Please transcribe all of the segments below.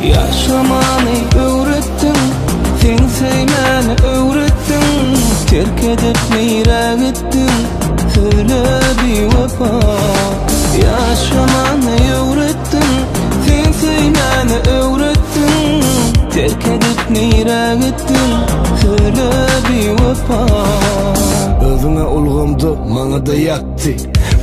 Yaşamanı öğrettin, sen sevmeni öğrettin. Terk edip neyre gittin, söyle bir vefa. Yaşamanı öğrettin, sen sevmeni öğrettin. Terk edip neyre gittin, söyle bir vefa. Özüne ulgumdu, mana da yaktı.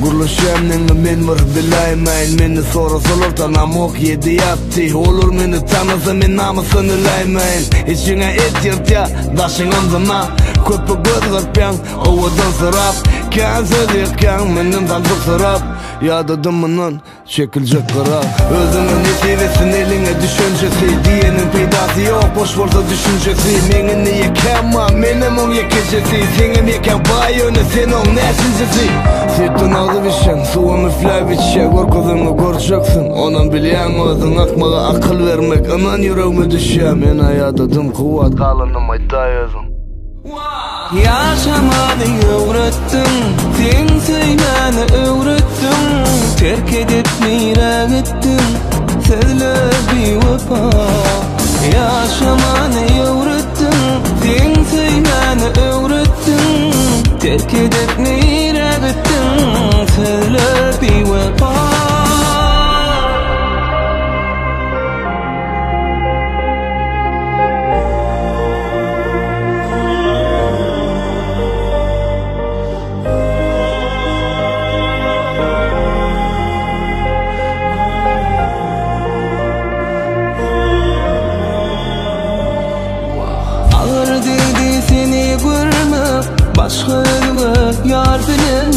Guruluşamnını men var bilaymayn. Meni sorasalar tanamok yedi yaptı. Olur meni tanısa men namusunu laymayn. İçine et yırtya, daşın omzuna. Köpü göz kırpyan, ovadan sırap. Kan söz yıkyan, menin tanıdık sırap. Yadadımının çekilecek kırak. Özünün netivesin eline düşüncesi. Diyenin peydası yok, boş bolsa düşüncesi. Menin niye kema, menim on yekecesi. Senin yeken bay öne, sen on neşincesi. Sütün ağzı bişen, suğun üfler bitşe. Korkuzunu göreceksin, onun bilyen özün. Akmağa akıl vermek, anan yüreğime düşe. Men ayadadım kuvat, kalınım ayda yazın. Yaşamanı öğrettin, sen sevmeni öğrettin. Terk edip neyre gittin, söyle bir vefa. Yaşamanı öğrettin, sen sevmeni öğrettin. Terk edip neyre gittin, söyle bir vefa. Başka yere yar bilen,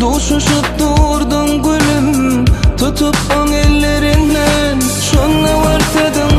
doşuşup durdun gülüm. Tutup on ellerinden, şuna varsadın